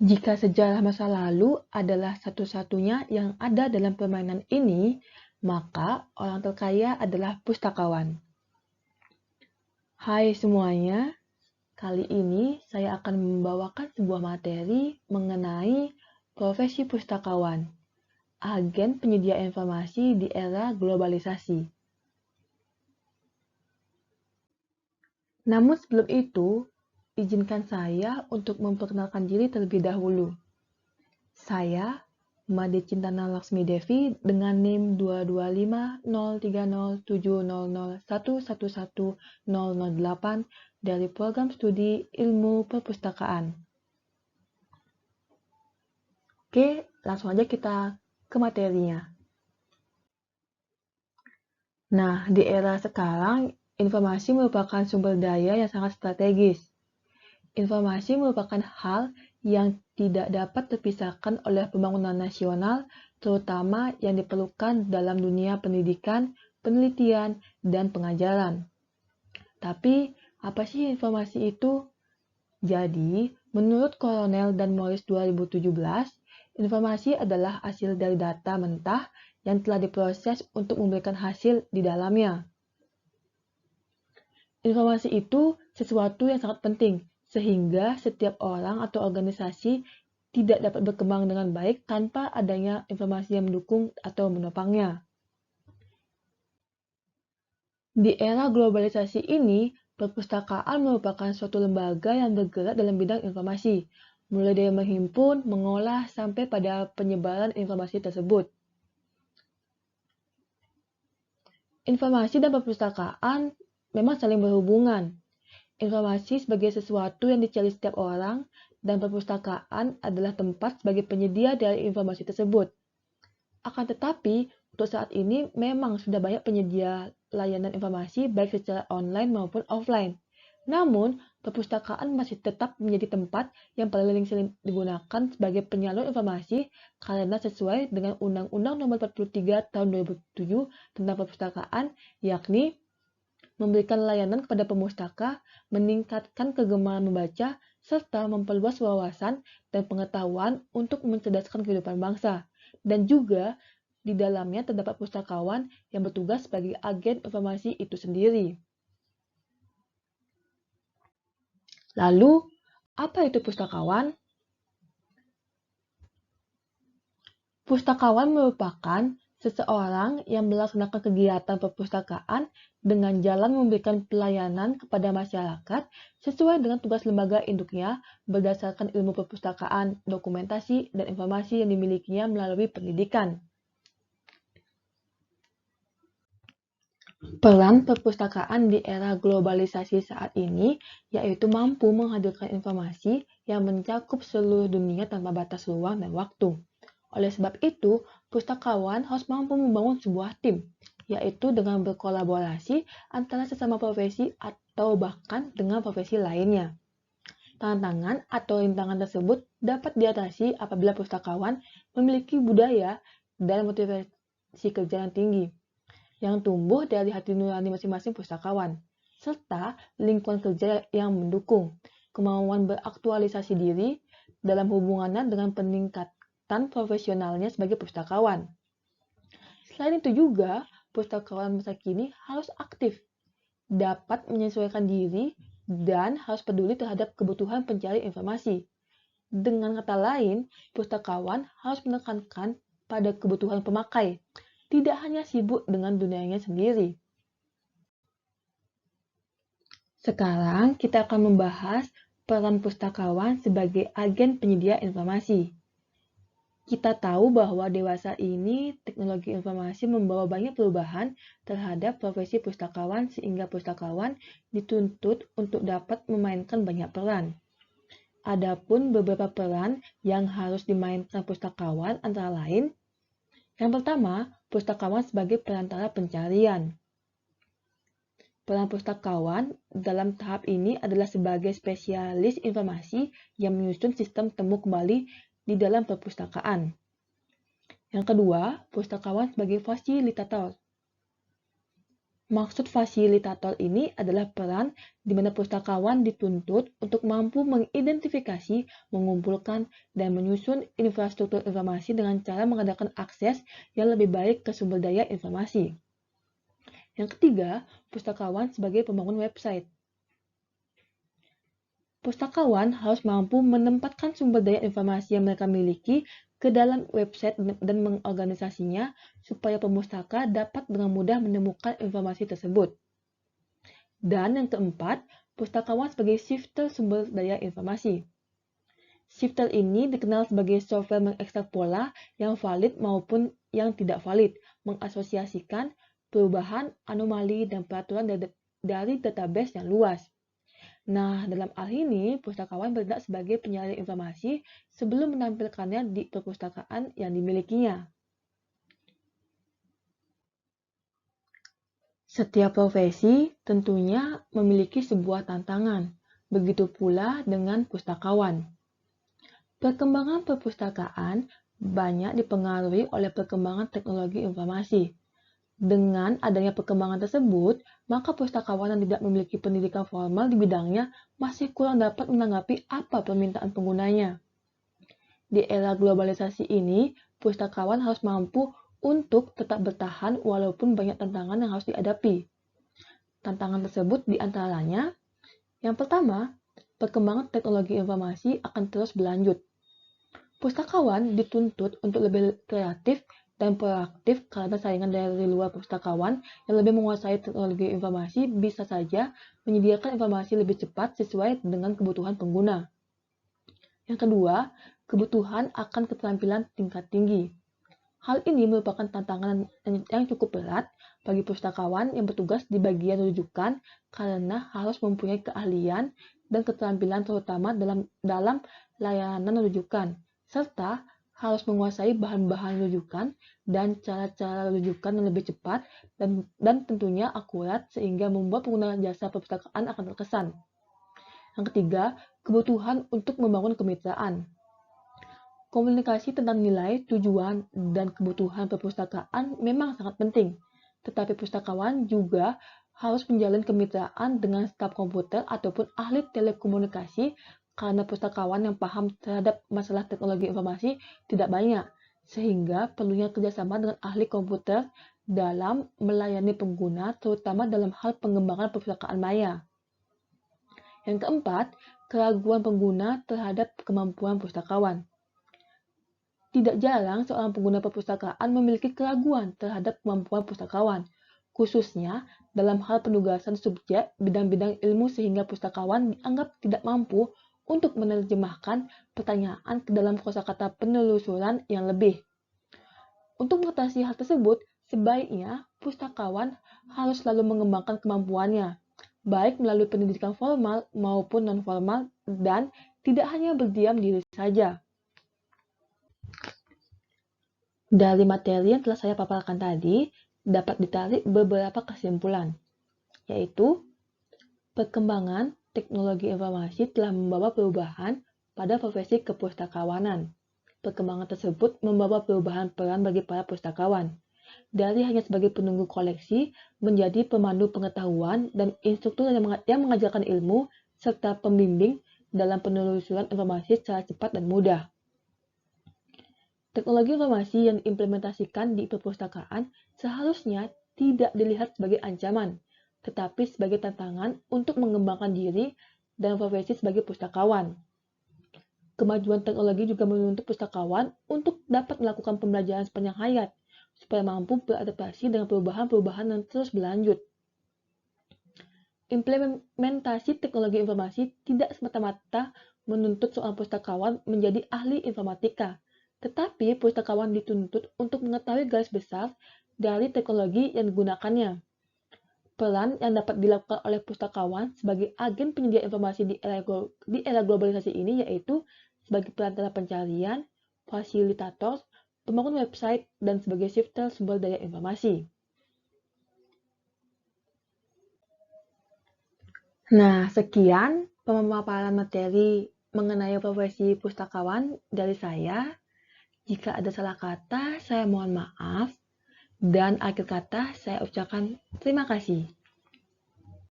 Jika sejarah masa lalu adalah satu-satunya yang ada dalam permainan ini, maka orang terkaya adalah pustakawan. Hai semuanya, kali ini saya akan membawakan sebuah materi mengenai profesi pustakawan, agen penyedia informasi di era globalisasi. Namun sebelum itu, izinkan saya untuk memperkenalkan diri terlebih dahulu. Saya, Made Cintana Laksmi Devi dengan NIM 225030700111008 dari Program Studi Ilmu Perpustakaan. Oke, langsung aja kita ke materinya. Nah, di era sekarang, informasi merupakan sumber daya yang sangat strategis. Informasi merupakan hal yang tidak dapat terpisahkan oleh pembangunan nasional, terutama yang diperlukan dalam dunia pendidikan, penelitian, dan pengajaran. Tapi, apa sih informasi itu? Jadi, menurut Kolonel dan Morris 2017, informasi adalah hasil dari data mentah yang telah diproses untuk memberikan hasil di dalamnya. Informasi itu sesuatu yang sangat penting, sehingga setiap orang atau organisasi tidak dapat berkembang dengan baik tanpa adanya informasi yang mendukung atau menopangnya. Di era globalisasi ini, perpustakaan merupakan suatu lembaga yang bergerak dalam bidang informasi, mulai dari menghimpun, mengolah, sampai pada penyebaran informasi tersebut. Informasi dan perpustakaan memang saling berhubungan. Informasi sebagai sesuatu yang dicari setiap orang, dan perpustakaan adalah tempat sebagai penyedia dari informasi tersebut. Akan tetapi, untuk saat ini memang sudah banyak penyedia layanan informasi baik secara online maupun offline. Namun, perpustakaan masih tetap menjadi tempat yang paling sering digunakan sebagai penyalur informasi karena sesuai dengan Undang-Undang Nomor 43 Tahun 2007 tentang Perpustakaan, yakni memberikan layanan kepada pemustaka, meningkatkan kegemaran membaca, serta memperluas wawasan dan pengetahuan untuk mencerdaskan kehidupan bangsa. Dan juga di dalamnya terdapat pustakawan yang bertugas sebagai agen informasi itu sendiri. Lalu, apa itu pustakawan? Pustakawan merupakan seseorang yang melaksanakan kegiatan perpustakaan dengan jalan memberikan pelayanan kepada masyarakat sesuai dengan tugas lembaga induknya berdasarkan ilmu perpustakaan, dokumentasi, dan informasi yang dimilikinya melalui pendidikan. Peran perpustakaan di era globalisasi saat ini yaitu mampu menghadirkan informasi yang mencakup seluruh dunia tanpa batas ruang dan waktu. Oleh sebab itu, pustakawan harus mampu membangun sebuah tim, yaitu dengan berkolaborasi antara sesama profesi atau bahkan dengan profesi lainnya. Tantangan atau rintangan tersebut dapat diatasi apabila pustakawan memiliki budaya dan motivasi kerja yang tinggi, yang tumbuh dari hati nurani masing-masing pustakawan, serta lingkungan kerja yang mendukung, kemauan beraktualisasi diri dalam hubungannya dengan peningkatan profesionalnya sebagai pustakawan. Selain itu juga, pustakawan masa kini harus aktif, dapat menyesuaikan diri, dan harus peduli terhadap kebutuhan pencari informasi. Dengan kata lain, pustakawan harus menekankan pada kebutuhan pemakai, tidak hanya sibuk dengan dunianya sendiri. Sekarang kita akan membahas peran pustakawan sebagai agen penyedia informasi. Kita tahu bahwa dewasa ini teknologi informasi membawa banyak perubahan terhadap profesi pustakawan sehingga pustakawan dituntut untuk dapat memainkan banyak peran. Adapun beberapa peran yang harus dimainkan pustakawan antara lain, yang pertama, pustakawan sebagai perantara pencarian. Peran pustakawan dalam tahap ini adalah sebagai spesialis informasi yang menyusun sistem temu kembali di dalam perpustakaan. Yang kedua, pustakawan sebagai fasilitator. Maksud fasilitator ini adalah peran di mana pustakawan dituntut untuk mampu mengidentifikasi, mengumpulkan, dan menyusun infrastruktur informasi dengan cara mengadakan akses yang lebih baik ke sumber daya informasi. Yang ketiga, pustakawan sebagai pembangun website. Pustakawan harus mampu menempatkan sumber daya informasi yang mereka miliki ke dalam website dan mengorganisasinya supaya pemustaka dapat dengan mudah menemukan informasi tersebut. Dan yang keempat, pustakawan sebagai shifter sumber daya informasi. Shifter ini dikenal sebagai software mengekstrak pola yang valid maupun yang tidak valid, mengasosiasikan perubahan, anomali, dan peraturan dari database yang luas. Nah, dalam hal ini, pustakawan bertindak sebagai penyalin informasi sebelum menampilkannya di perpustakaan yang dimilikinya. Setiap profesi tentunya memiliki sebuah tantangan, begitu pula dengan pustakawan. Perkembangan perpustakaan banyak dipengaruhi oleh perkembangan teknologi informasi. Dengan adanya perkembangan tersebut, maka pustakawan yang tidak memiliki pendidikan formal di bidangnya masih kurang dapat menanggapi apa permintaan penggunanya. Di era globalisasi ini, pustakawan harus mampu untuk tetap bertahan walaupun banyak tantangan yang harus dihadapi. Tantangan tersebut diantaranya, yang pertama, perkembangan teknologi informasi akan terus berlanjut. Pustakawan dituntut untuk lebih kreatif dan proaktif karena saingan dari luar pustakawan yang lebih menguasai teknologi informasi bisa saja menyediakan informasi lebih cepat sesuai dengan kebutuhan pengguna. Yang kedua, kebutuhan akan keterampilan tingkat tinggi. Hal ini merupakan tantangan yang cukup berat bagi pustakawan yang bertugas di bagian rujukan karena harus mempunyai keahlian dan keterampilan terutama dalam layanan rujukan, serta harus menguasai bahan-bahan rujukan dan cara-cara rujukan yang lebih cepat dan tentunya akurat sehingga membuat pengguna jasa perpustakaan akan terkesan. Yang ketiga, kebutuhan untuk membangun kemitraan. Komunikasi tentang nilai, tujuan, dan kebutuhan perpustakaan memang sangat penting, tetapi pustakawan juga harus menjalin kemitraan dengan staf komputer ataupun ahli telekomunikasi karena pustakawan yang paham terhadap masalah teknologi informasi tidak banyak, sehingga perlunya kerjasama dengan ahli komputer dalam melayani pengguna, terutama dalam hal pengembangan perpustakaan maya. Yang keempat, keraguan pengguna terhadap kemampuan pustakawan. Tidak jarang seorang pengguna perpustakaan memiliki keraguan terhadap kemampuan pustakawan, khususnya dalam hal penugasan subjek bidang-bidang ilmu sehingga pustakawan dianggap tidak mampu untuk menerjemahkan pertanyaan ke dalam kosakata penelusuran yang lebih. Untuk mengatasi hal tersebut, sebaiknya pustakawan harus selalu mengembangkan kemampuannya, baik melalui pendidikan formal maupun non-formal, dan tidak hanya berdiam diri saja. Dari materi yang telah saya paparkan tadi, dapat ditarik beberapa kesimpulan, yaitu perkembangan teknologi informasi telah membawa perubahan pada profesi kepustakawanan. Perkembangan tersebut membawa perubahan peran bagi para pustakawan, dari hanya sebagai penunggu koleksi menjadi pemandu pengetahuan dan instruktur yang mengajarkan ilmu, serta pembimbing dalam penelusuran informasi secara cepat dan mudah. Teknologi informasi yang diimplementasikan di perpustakaan seharusnya tidak dilihat sebagai ancaman, tetapi sebagai tantangan untuk mengembangkan diri dan profesi sebagai pustakawan. Kemajuan teknologi juga menuntut pustakawan untuk dapat melakukan pembelajaran sepanjang hayat, supaya mampu beradaptasi dengan perubahan-perubahan yang terus berlanjut. Implementasi teknologi informasi tidak semata-mata menuntut seorang pustakawan menjadi ahli informatika, tetapi pustakawan dituntut untuk mengetahui garis besar dari teknologi yang digunakannya. Peran yang dapat dilakukan oleh pustakawan sebagai agen penyedia informasi di era globalisasi ini yaitu sebagai perantara pencarian, fasilitator, pembangun website, dan sebagai shifter sumber daya informasi. Nah, sekian pemaparan materi mengenai profesi pustakawan dari saya. Jika ada salah kata, saya mohon maaf. Dan akhir kata saya ucapkan terima kasih.